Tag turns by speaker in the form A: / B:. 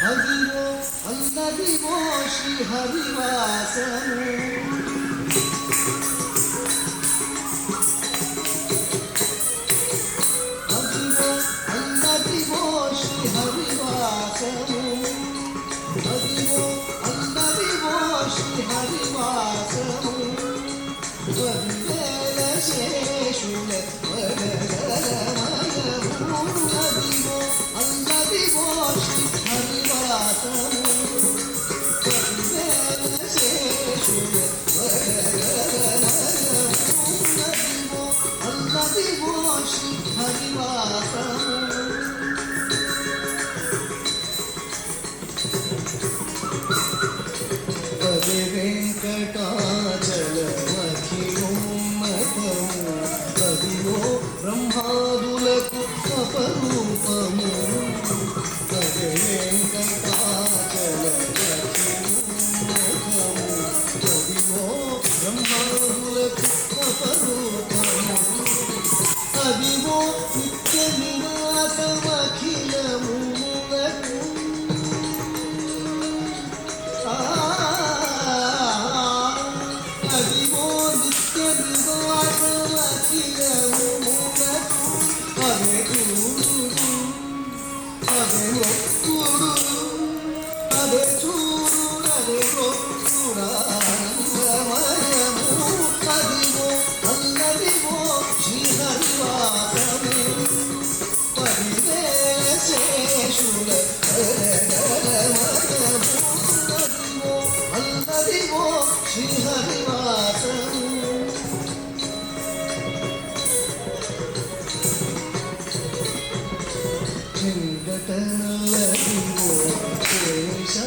A: అదివో అన్నదివో శ్రీ హరివాసము అదివో అన్నదివో శ్రీ హరివాసము అదివో అన్నదివో శ్రీ హరివాసము వదిలేల శేషుల వదగలమయము అదివో అన్నదివో శ్రీ హరివాసము వదిలేల శేషుల వదగలమయము అదివో అన్నదివో శ్రీ హరివాసము పదే వెంకటాచలమఖిలోన్మతము పదివో బ్రహ్మాదులకు అపరూపము పదే వెంకటాచలమఖిలోన్మతము పదివో బ్రహ్మాదులకు అపరూపము అదివో నిత్య నివాసమఖిలములకు అదివో నిత్య నివాసమఖిలములకు అదే చూడు అదే మొక్కుడు అదే చూడు అదే మొక్కుడానందమయము అదివో అన్నదివో శ్రీ హరివాసము పదివేల శేషుల అదివో అన్నదివో శ్రీ హరివాసము చెంగటనల్లదివో శేషా